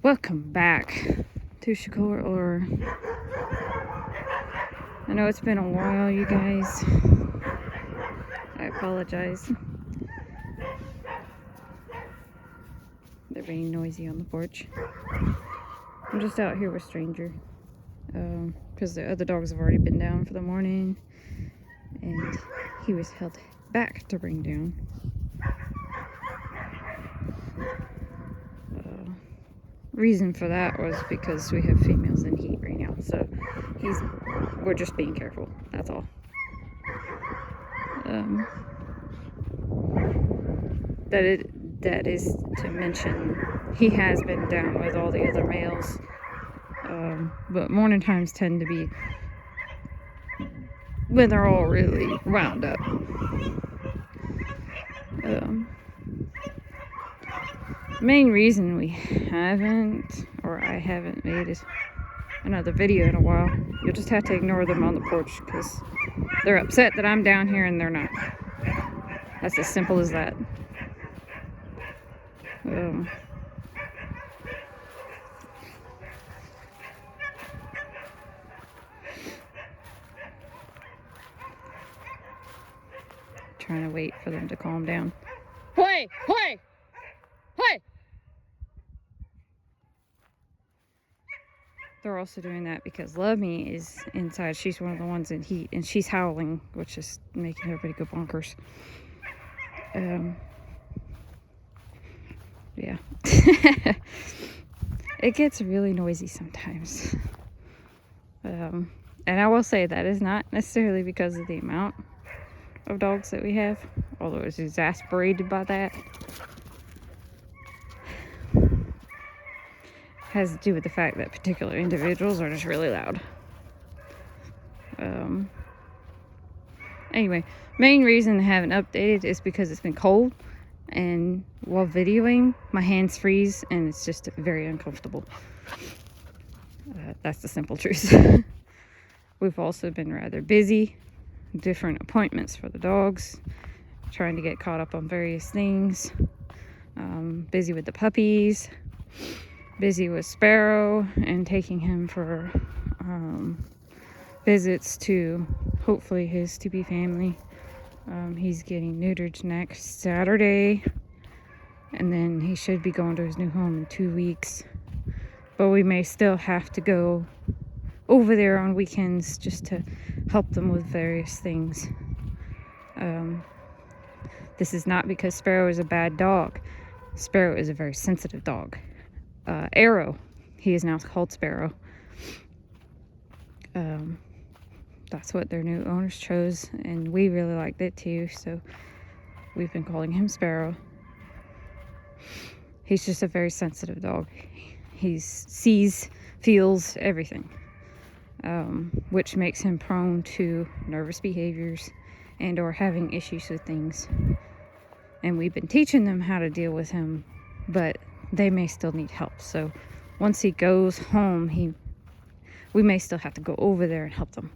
Welcome back to Shakur, or I know it's been a while, you guys. I apologize. They're being noisy on the porch. I'm just out here with Stranger because the other dogs have already been down for the morning, and he was held back to bring down. Reason for that was because we have females in heat right now, so we're just being careful, that's all. That is to mention he has been down with all the other males, but morning times tend to be when they're all really wound up. Main reason we haven't, or I haven't made another video in a while, you'll just have to ignore them on the porch because they're upset that I'm down here and they're not. That's as simple as that. Trying to wait for them to calm down. Hey! They're also doing that because Love Me is inside. She's one of the ones in heat, and she's howling, which is making everybody go bonkers. Yeah. It gets really noisy sometimes. And I will say that is not necessarily because of the amount of dogs that we have, although it's exasperated by that. Has to do with the fact that particular individuals are just really loud. Anyway, main reason I haven't updated is because it's been cold, and while videoing my hands freeze and it's just very uncomfortable. That's the simple truth. We've also been rather busy, different appointments for the dogs, trying to get caught up on various things. Busy with the puppies, busy with Sparrow and taking him for visits to hopefully his to-be family. He's getting neutered next Saturday, and then he should be going to his new home in 2 weeks, but we may still have to go over there on weekends just to help them with various things. This is not because Sparrow is a bad dog. Sparrow is a very sensitive dog. Arrow, he is now called Sparrow. That's what their new owners chose, and we really liked it too, so we've been calling him Sparrow. He's just a very sensitive dog. He sees, feels everything, which makes him prone to nervous behaviors and or having issues with things. And we've been teaching them how to deal with him, but they may still need help. So once he goes home, we may still have to go over there and help them.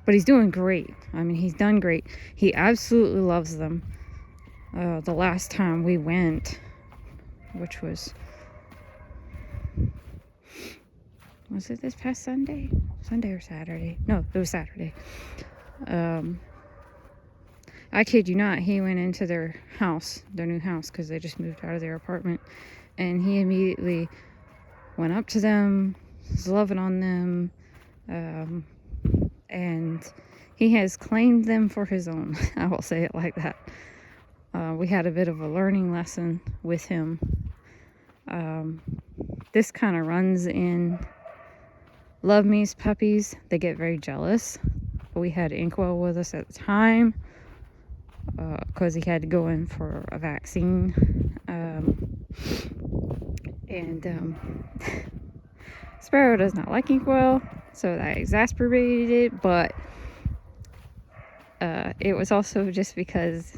But he's doing great. I mean, he's done great. He absolutely loves them. The last time we went, which was it this past Sunday? Sunday or Saturday? No, it was Saturday. I kid you not, he went into their house, their new house, because they just moved out of their apartment, and he immediately went up to them, was loving on them, and he has claimed them for his own. I will say it like that. We had a bit of a learning lesson with him. This kind of runs in Love Me's puppies. They get very jealous. We had Inkwell with us at the time because he had to go in for a vaccine. Sparrow does not like Inkwell, so that exasperated it, but it was also just because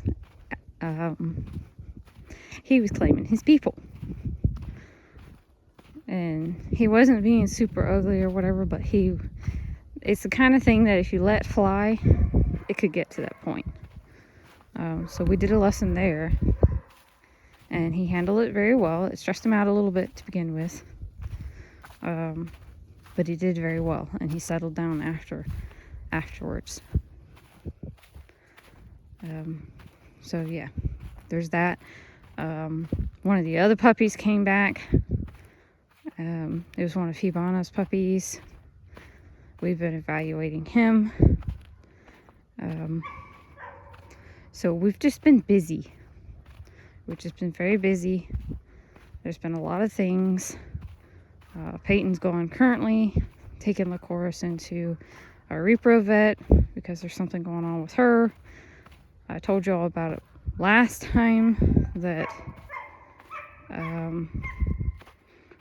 he was claiming his people. And he wasn't being super ugly or whatever, but it's the kind of thing that if you let fly, it could get to that point. So we did a lesson there. and he handled it very well. It stressed him out a little bit to begin with, but he did very well, and he settled down afterwards. So yeah, there's that. One of the other puppies came back. It was one of Hibana's puppies. We've been evaluating him. So we've just been busy. We've just been very busy. There's been a lot of things. Peyton's going currently, taking Lycoris into a repro vet because there's something going on with her. I told you all about it last time that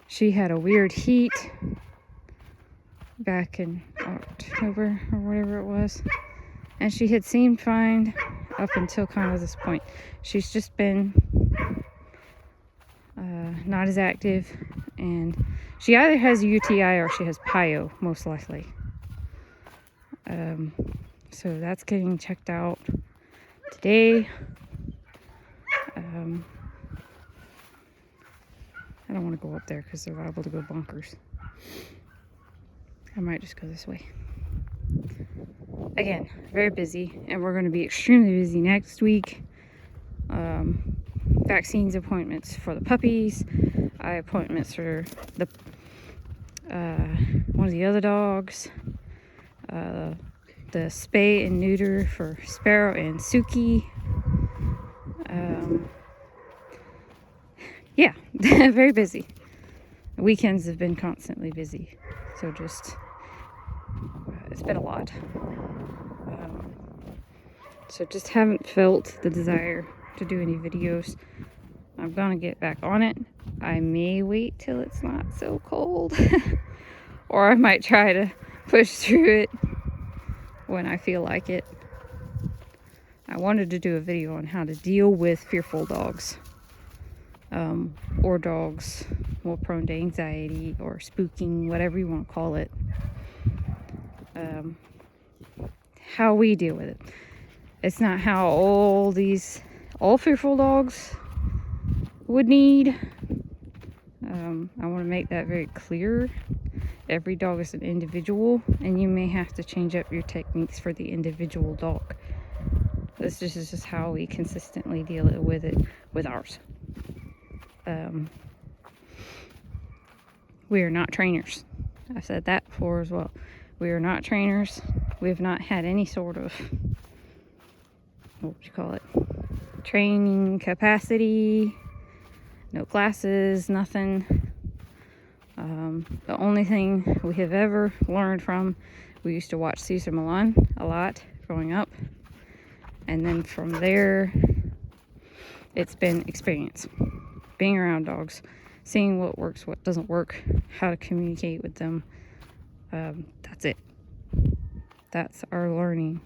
she had a weird heat back in October or whatever it was, and she had seemed fine up until kind of this point. She's just been not as active, and she either has a UTI or she has PIO, most likely. So that's getting checked out today. I don't want to go up there because they're liable to go bonkers. I might just go this way. Again, very busy, and we're going to be extremely busy next week. Vaccines appointments for the puppies, eye appointments for the one of the other dogs, the spay and neuter for Sparrow and Suki. Yeah, very busy. Weekends have been constantly busy, so just it's been a lot. So just haven't felt the desire to do any videos. I'm gonna get back on it. I may wait till it's not so cold, or I might try to push through it when I feel like it. I wanted to do a video on how to deal with fearful dogs, or dogs more prone to anxiety or spooking, whatever you want to call it. How we deal with it. It's not how all fearful dogs would need. I want to make that very clear. Every dog is an individual, and you may have to change up your techniques for the individual dog. This is just how we consistently deal with it with ours. We are not trainers. I've said that before as well. We are not trainers. We have not had any sort of, training capacity, no classes, nothing. The only thing we have ever learned from, we used to watch Cesar Millan a lot growing up, and then from there it's been experience, being around dogs, seeing what works, what doesn't work, how to communicate with them. That's it. That's our learning.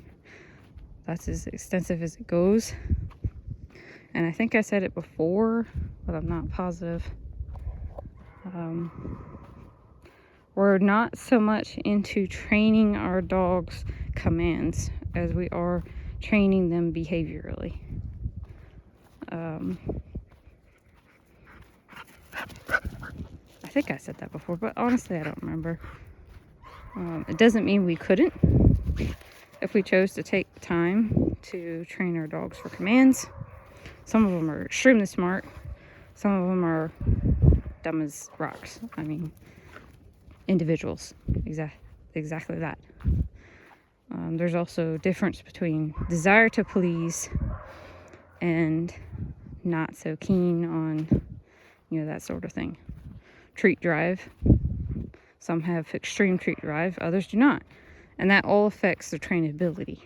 That's as extensive as it goes. And I think I said it before, but I'm not positive. We're not so much into training our dogs' commands as we are training them behaviorally. I think I said that before, but honestly I don't remember. It doesn't mean we couldn't if we chose to take time to train our dogs for commands. Some of them are extremely smart. Some of them are dumb as rocks. I mean, individuals. Exactly that. There's also a difference between desire to please and not so keen on, that sort of thing. Treat drive. Some have extreme treat drive, others do not. And that all affects their trainability.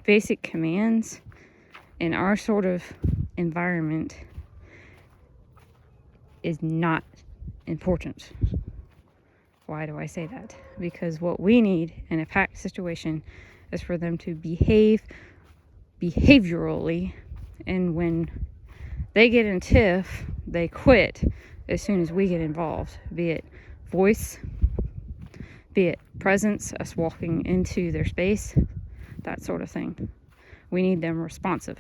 Basic commands in our sort of environment is not important. Why do I say that? Because what we need in a pack situation is for them to behave behaviorally, and when they get in tiff, they quit as soon as we get involved, be it voice, be it presence, us walking into their space, that sort of thing. We need them responsive.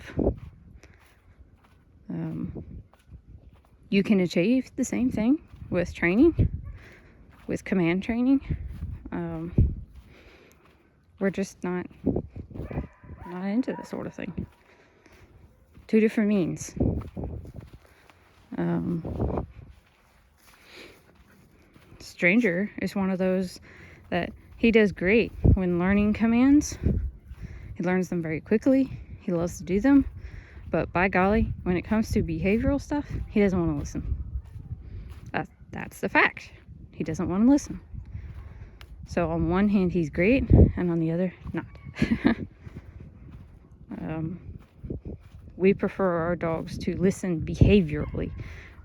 You can achieve the same thing with training, with command training. We're just not into this sort of thing. Two different means. Stranger is one of those that he does great when learning commands. He learns them very quickly. He loves to do them. But by golly, when it comes to behavioral stuff, he doesn't want to listen. That's the fact. He doesn't want to listen. So on one hand, he's great, and on the other, not. We prefer our dogs to listen behaviorally.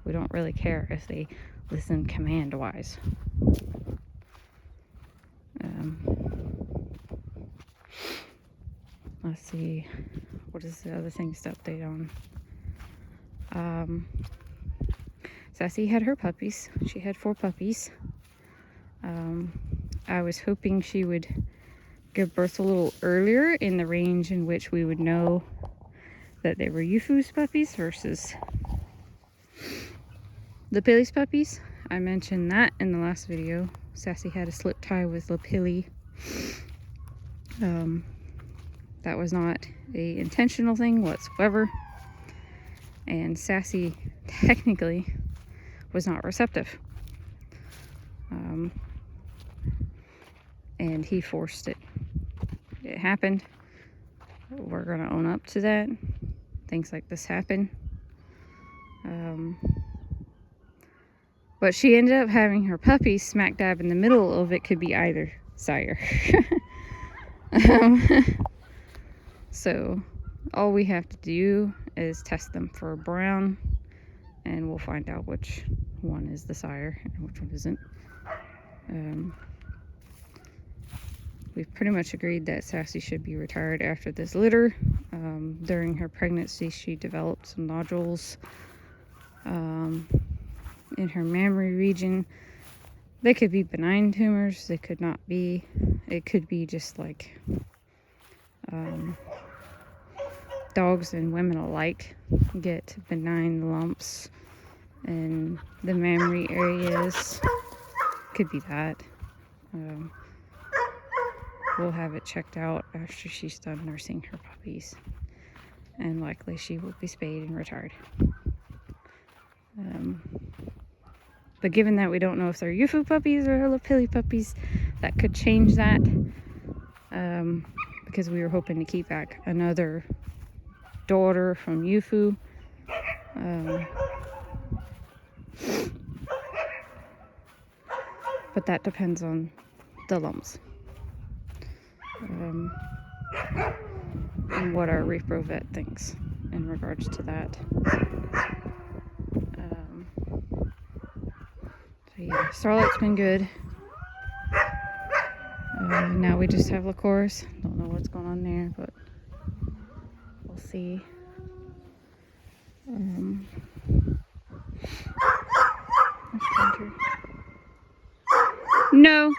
We don't really care if they listen command-wise. Let's see, what is the other things to update on? Sassy had her puppies. She had 4 puppies. I was hoping she would give birth a little earlier in the range in which we would know that they were Yufu's puppies versus Lapilli's puppies. I mentioned that in the last video. Sassy had a slip tie with Lapilli. That was not an intentional thing whatsoever. And Sassy technically was not receptive. And he forced it. It happened. We're gonna own up to that. Things like this happen. But she ended up having her puppy smack dab in the middle of it. Could be either sire. So all we have to do is test them for brown, and we'll find out which one is the sire and which one isn't. We've pretty much agreed that Sassy should be retired after this litter. During her pregnancy, she developed some nodules in her mammary region. They could be benign tumors, they could not be. It could be just like dogs and women alike get benign lumps in the mammary areas. Could be that. We'll have it checked out after she's done nursing her puppies, and likely she will be spayed and retired. But given that we don't know if they're Yufu puppies or Lapilli puppies, that could change that, because we were hoping to keep back another daughter from Yufu. But that depends on the lumps. And what our repro vet thinks in regards to that. So yeah, Starlight's been good. Now we just have Liqueurs. Don't know what's going on there, but we'll see.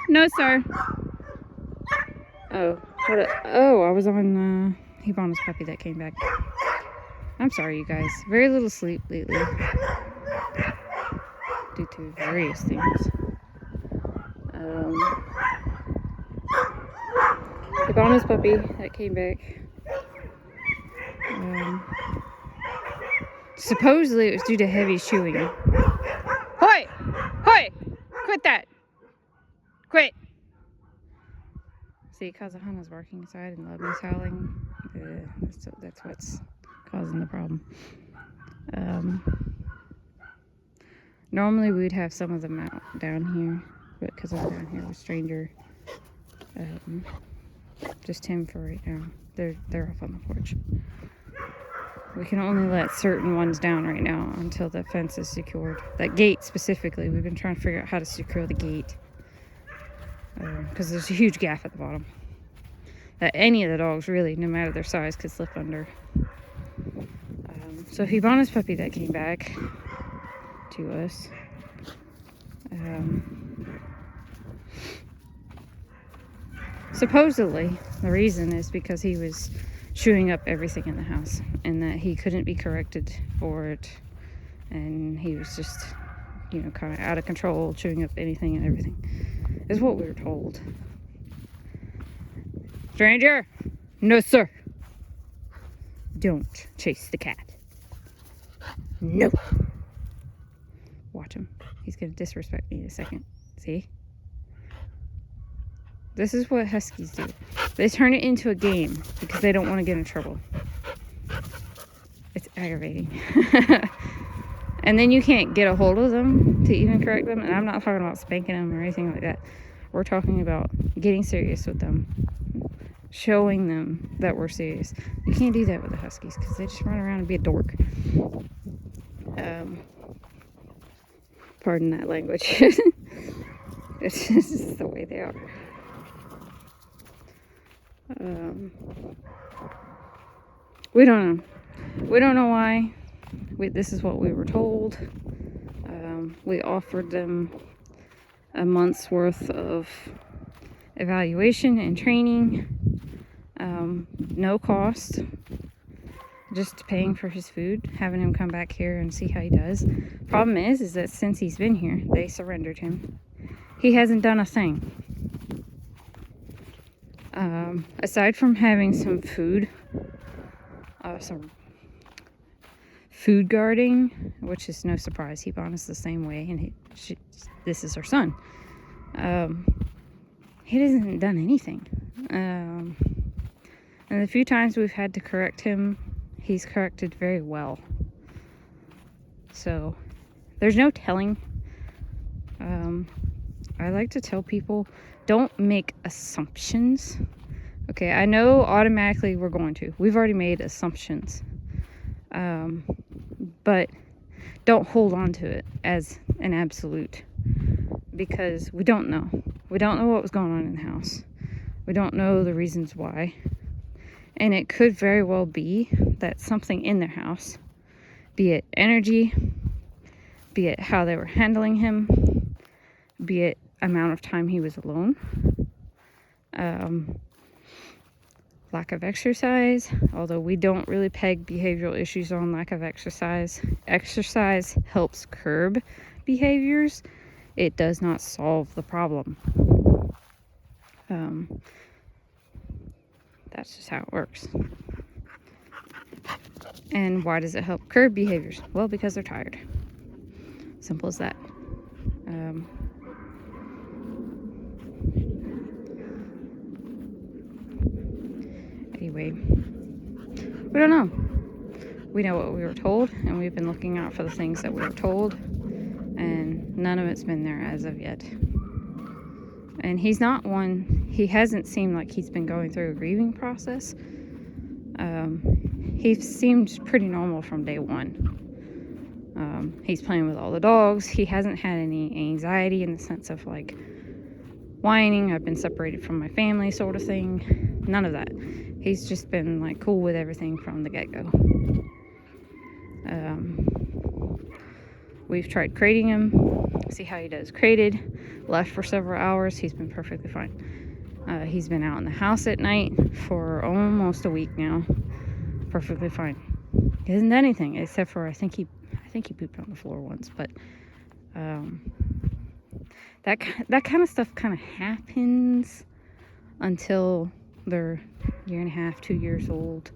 No, sir. Oh, I was on Hibana's puppy that came back. I'm sorry, you guys. Very little sleep lately due to various things. Hibana's puppy that came back. Supposedly it was due to heavy chewing. Hoi! Quit that! Quit! See, Kazahana's barking inside and Lovey's howling. That's what's causing the problem. Normally we'd have some of them out down here, but because I'm down here with Stranger, just him for right now. They're off on the porch. We can only let certain ones down right now until the fence is secured. That gate specifically, we've been trying to figure out how to secure the gate. Because there's a huge gap at the bottom that any of the dogs, really, no matter their size, could slip under. So Hibana's puppy that came back to us, supposedly the reason is because he was chewing up everything in the house, and that he couldn't be corrected for it, and he was just, kind of out of control, chewing up anything and everything, is what we were told. Stranger! No, sir! Don't chase the cat. No! Watch him. He's gonna disrespect me in a second. See? This is what huskies do. They turn it into a game because they don't want to get in trouble. It's aggravating. And then you can't get a hold of them to even correct them. And I'm not talking about spanking them or anything like that. We're talking about getting serious with them. Showing them that we're serious. You can't do that with the huskies because they just run around and be a dork. Pardon that language. It's just the way they are. We don't know. We don't know why. This is what we were told. We offered them a month's worth of evaluation and training. No cost. Just paying for his food, having him come back here and see how he does. Problem is that since he's been here, they surrendered him. He hasn't done a thing. Aside from having some food guarding, which is no surprise. He bonds the same way, and this is her son. He hasn't done anything. And the few times we've had to correct him, he's corrected very well. So there's no telling. I like to tell people, don't make assumptions. Okay, I know automatically we're going to. We've already made assumptions. But don't hold on to it as an absolute, because we don't know. We don't know what was going on in the house. We don't know the reasons why. And it could very well be that something in their house, be it energy, be it how they were handling him, be it amount of time he was alone, lack of exercise, although we don't really peg behavioral issues on lack of exercise. Exercise helps curb behaviors. It does not solve the problem. That's just how it works. And why does it help curb behaviors? Well, because they're tired. Simple as that. Anyway, we don't know. We know what we were told, and we've been looking out for the things that we were told, and none of it's been there as of yet. And he hasn't seemed like he's been going through a grieving process. He seemed pretty normal from day one. He's playing with all the dogs. He hasn't had any anxiety in the sense of like whining, I've been separated from my family sort of thing. None of that. He's just been like cool with everything from the get-go. We've tried crating him, see how he does crated. Left for several hours. He's been perfectly fine. He's been out in the house at night for almost a week now. Perfectly fine. He hasn't done anything except for I think he pooped on the floor once, but that kind of stuff kind of happens until they're 1.5, 2 years old.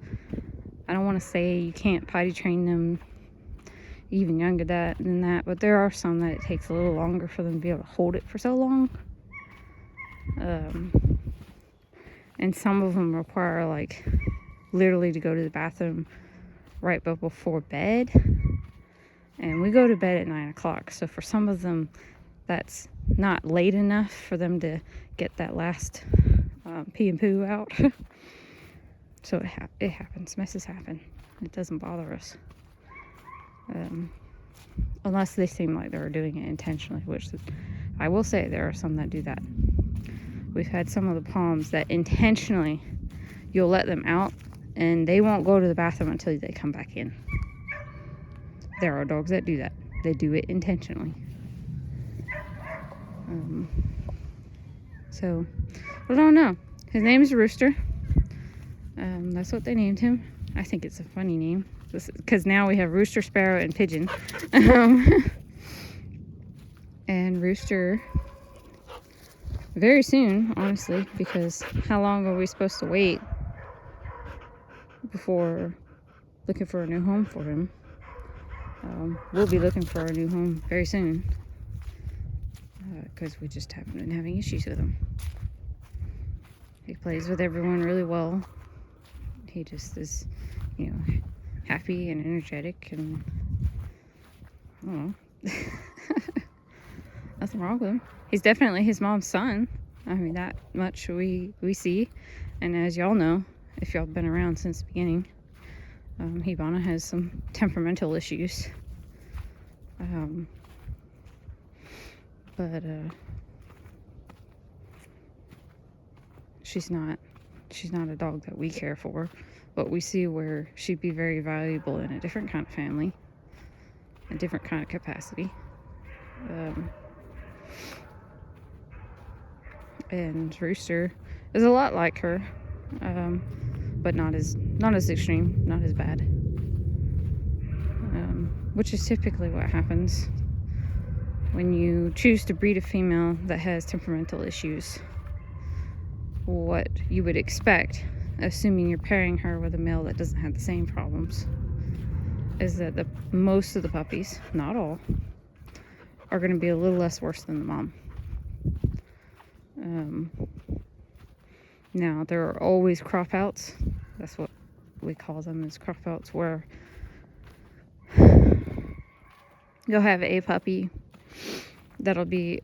I don't want to say you can't potty train them even younger than that, but there are some that it takes a little longer for them to be able to hold it for so long. And some of them require like literally to go to the bathroom right before bed. And we go to bed at 9 o'clock. So for some of them, that's not late enough for them to get that last pee and poo out. So it happens. Messes happen. It doesn't bother us. Unless they seem like they're doing it intentionally, which I will say there are some that do that. We've had some of the Poms that intentionally, you'll let them out and they won't go to the bathroom until they come back in. There are dogs that do that. They do it intentionally. So, I don't know. His name is Rooster. That's what they named him. I think it's a funny name because now we have Rooster, Sparrow, and Pigeon. And Rooster very soon, honestly, because how long are we supposed to wait before looking for a new home for him? We'll be looking for a new home very soon because we just haven't been having issues with him. He plays with everyone really well. He just is, happy and energetic, and I don't know. Nothing wrong with him. He's definitely his mom's son. I mean, that much we see. And as y'all know, if y'all been around since the beginning, Hibana has some temperamental issues. But she's not a dog that we care for, but we see where she'd be very valuable in a different kind of family, a different kind of capacity. And Rooster is a lot like her, but not as extreme, not as bad, which is typically what happens when you choose to breed a female that has temperamental issues. What you would expect, assuming you're pairing her with a male that doesn't have the same problems, is that most of the puppies, not all, are going to be a little less worse than the mom. Now, there are always crop outs. That's what we call them, is crop outs, where you'll have a puppy that'll be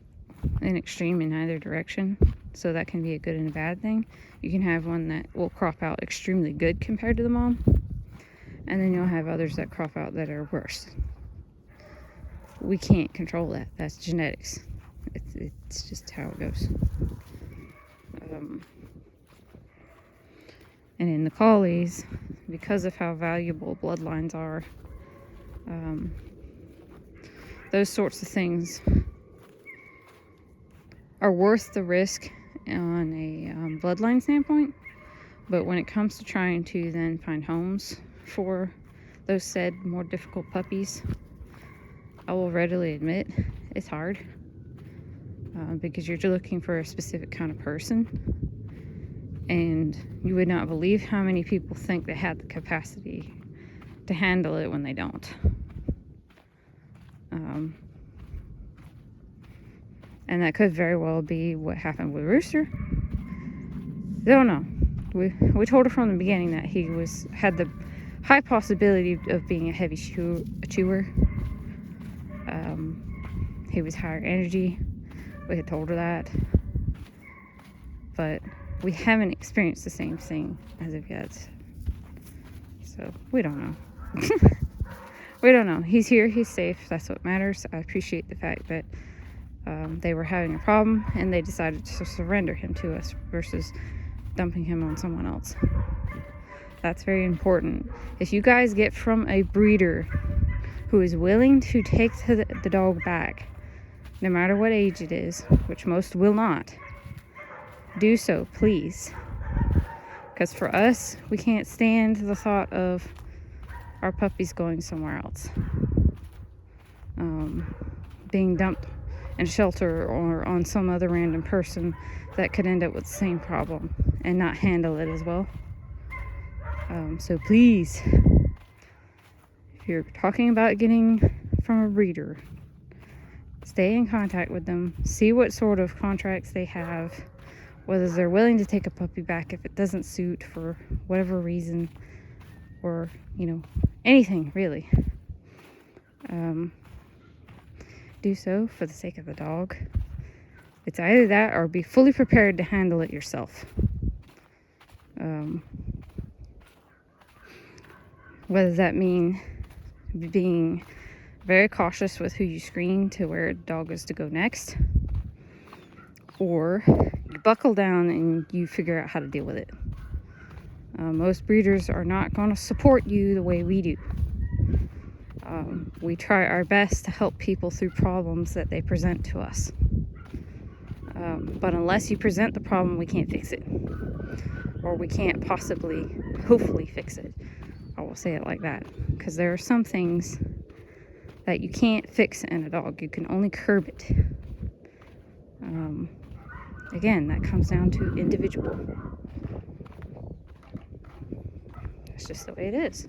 an extreme in either direction. So that can be a good and a bad thing. You can have one that will crop out extremely good compared to the mom, and then you'll have others that crop out that are worse. We can't control that. That's genetics. It's just how it goes. And in the collies, because of how valuable bloodlines are, those sorts of things are worth the risk on a bloodline standpoint. But when it comes to trying to then find homes for those said more difficult puppies, I will readily admit it's hard, because you're looking for a specific kind of person, and you would not believe how many people think they have the capacity to handle it when they don't. And that could very well be what happened with Rooster. Don't know. We told her from the beginning that he had the high possibility of being a heavy chewer. He was higher energy. We had told her that. But we haven't experienced the same thing as of yet. So we don't know. We don't know. He's here. He's safe. That's what matters. I appreciate the fact that they were having a problem and they decided to surrender him to us versus dumping him on someone else. That's very important. If you guys get from a breeder who is willing to take the dog back, no matter what age it is, which most will not, do so, please. Because for us, we can't stand the thought of our puppies going somewhere else, being dumped in a shelter or on some other random person that could end up with the same problem and not handle it as well. So please, if you're talking about getting from a breeder, stay in contact with them, see what sort of contracts they have, whether they're willing to take a puppy back if it doesn't suit for whatever reason, or anything really. Do so for the sake of the dog. It's either that or be fully prepared to handle it yourself. Whether that mean being very cautious with who you screen to where a dog is to go next, or you buckle down and you figure out how to deal with it. Most breeders are not going to support you the way we do. We try our best to help people through problems that they present to us. But unless you present the problem, we can't fix it. Or we can't possibly hopefully fix it. I will say it like that, because there are some things that you can't fix in a dog. You can only curb it. Again, that comes down to individual. That's just the way it is.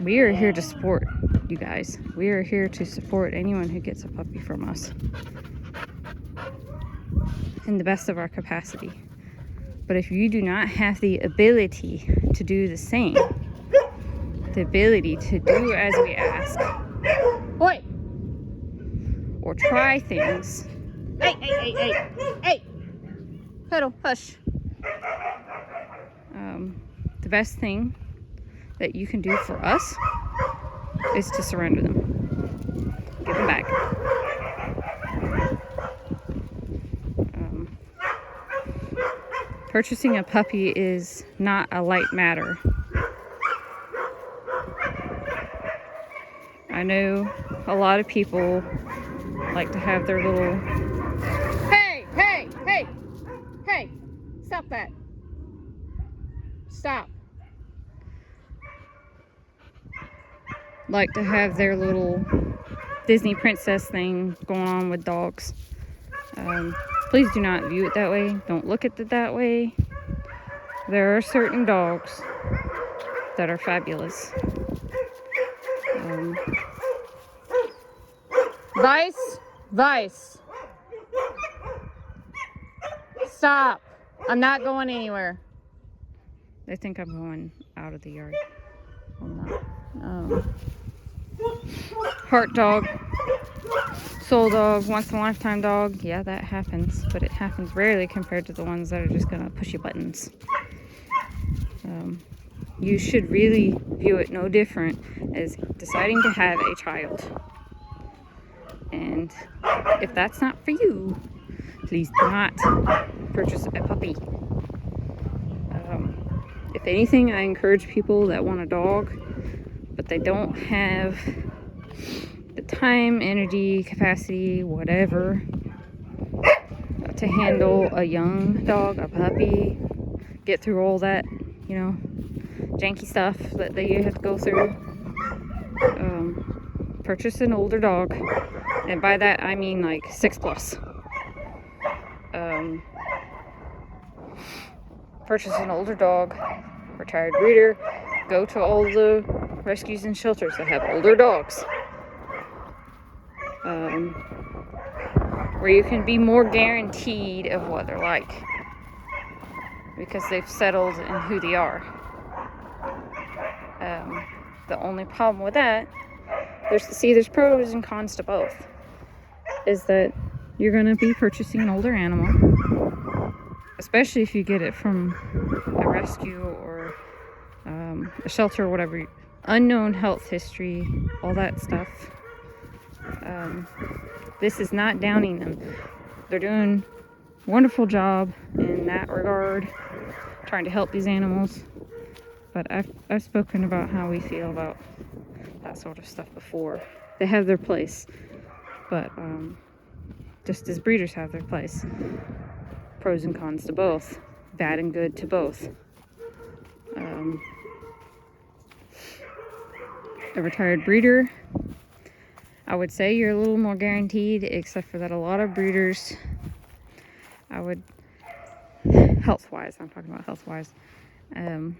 We are here to support you guys. We are here to support anyone who gets a puppy from us in the best of our capacity. But if you do not have the ability to do the same, the ability to do as we ask, oi, or try things, hey, Pedal, hush. The best thing that you can do for us is to surrender them. Give them back. Purchasing a puppy is not a light matter. I know a lot of people like to have their little, hey, stop that. Stop. Like to have their little Disney princess thing going on with dogs. Please do not view it that way. Don't look at it that way. There are certain dogs that are fabulous. Vice. Stop. I'm not going anywhere. They think I'm going out of the yard. I'm not. Heart dog, soul dog, once in a lifetime dog. Yeah, that happens, but it happens rarely compared to the ones that are just gonna push your buttons. You should really view it no different as deciding to have a child. And if that's not for you, please do not purchase a puppy. If anything, I encourage people that want a dog, but they don't have the time, energy, capacity, whatever, to handle a young dog, a puppy, get through all that, janky stuff that you have to go through. Purchase an older dog, and by that I mean like 6+. Purchase an older dog, retired breeder. Go to all the rescues and shelters that have older dogs, where you can be more guaranteed of what they're like, because they've settled in who they are. The only problem with that, there's pros and cons to both, is that you're going to be purchasing an older animal, especially if you get it from a rescue or a shelter or whatever. Unknown health history, all that stuff. This is not downing them. They're doing a wonderful job in that regard, trying to help these animals. But I've spoken about how we feel about that sort of stuff before. They have their place, but just as breeders have their place. Pros and cons to both, bad and good to both. A retired breeder, I would say you're a little more guaranteed, except for that a lot of breeders, health-wise, I'm talking about health-wise, the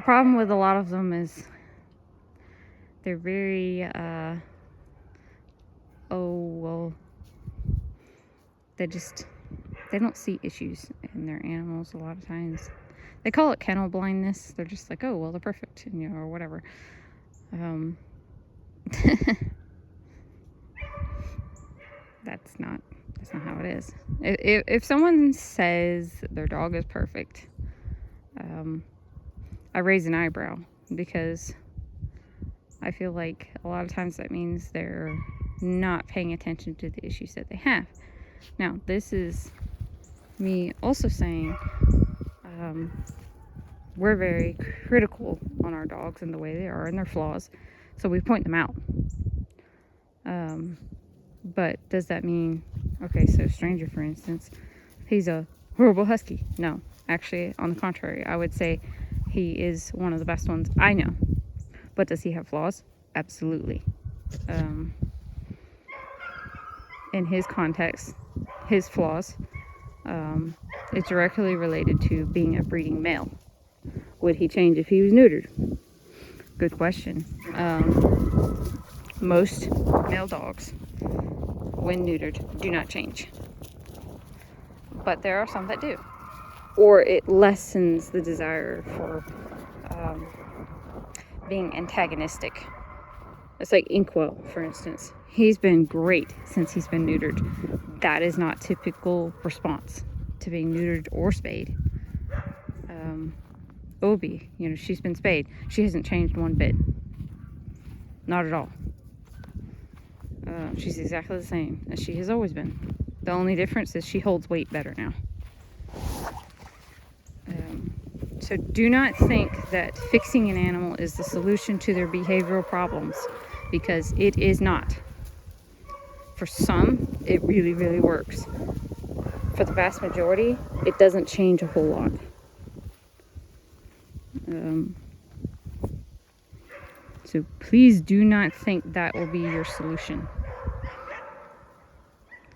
problem with a lot of them is they're very, they don't see issues in their animals a lot of times. They call it kennel blindness. They're just like, oh, well, they're perfect, or whatever. That's not how it is. If someone says their dog is perfect, I raise an eyebrow, because I feel like a lot of times that means they're not paying attention to the issues that they have. Now, this is me also saying we're very critical on our dogs and the way they are and their flaws, so we point them out. But does that mean, okay, so Stranger, for instance, he's a horrible husky? No. Actually, on the contrary, I would say he is one of the best ones I know. But does he have flaws? Absolutely. In his context, his flaws is directly related to being a breeding male. Would he change if he was neutered? Good question. Most male dogs, when neutered, do not change. But there are some that do. Or it lessens the desire for being antagonistic. It's like Inkwell, for instance. He's been great since he's been neutered. That is not typical response to being neutered or spayed. Obi, she's been spayed. She hasn't changed one bit. Not at all. She's exactly the same as she has always been. The only difference is she holds weight better now. So do not think that fixing an animal is the solution to their behavioral problems, because it is not. For some, it really, really works. For the vast majority, it doesn't change a whole lot. So please do not think that will be your solution,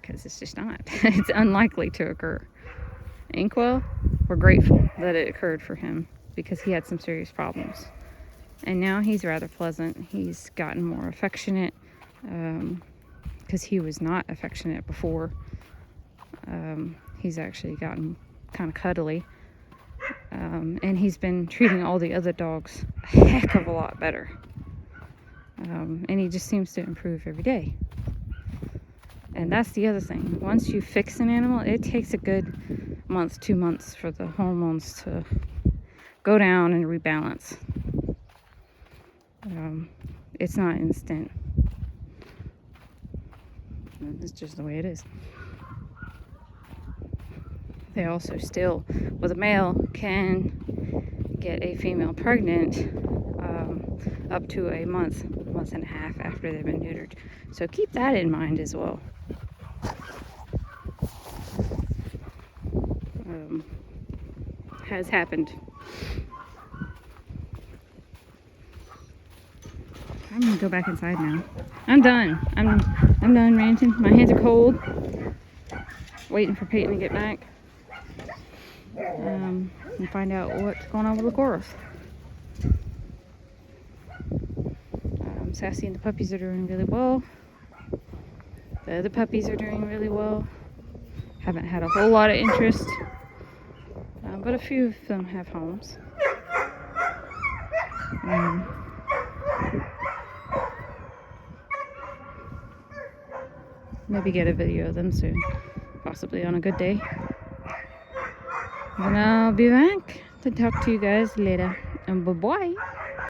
because it's just not. It's unlikely to occur. Inkwell, we're grateful that it occurred for him because he had some serious problems. And now he's rather pleasant. He's gotten more affectionate because he was not affectionate before. He's actually gotten kind of cuddly. And he's been treating all the other dogs a heck of a lot better. And he just seems to improve every day. And that's the other thing. Once you fix an animal, it takes a good month, 2 months for the hormones to go down and rebalance. It's not instant. It's just the way it is. They also still, with a male, can get a female pregnant up to a month and a half after they've been neutered. So keep that in mind as well. Has happened. I'm gonna go back inside now. I'm done. I'm done ranting. My hands are cold. Waiting for Peyton to get back. And find out what's going on with Lacoros. Sassy and the puppies are doing really well. The other puppies are doing really well. Haven't had a whole lot of interest, but a few of them have homes. Maybe get a video of them soon, possibly on a good day. And I'll be back to talk to you guys later. And bye-bye.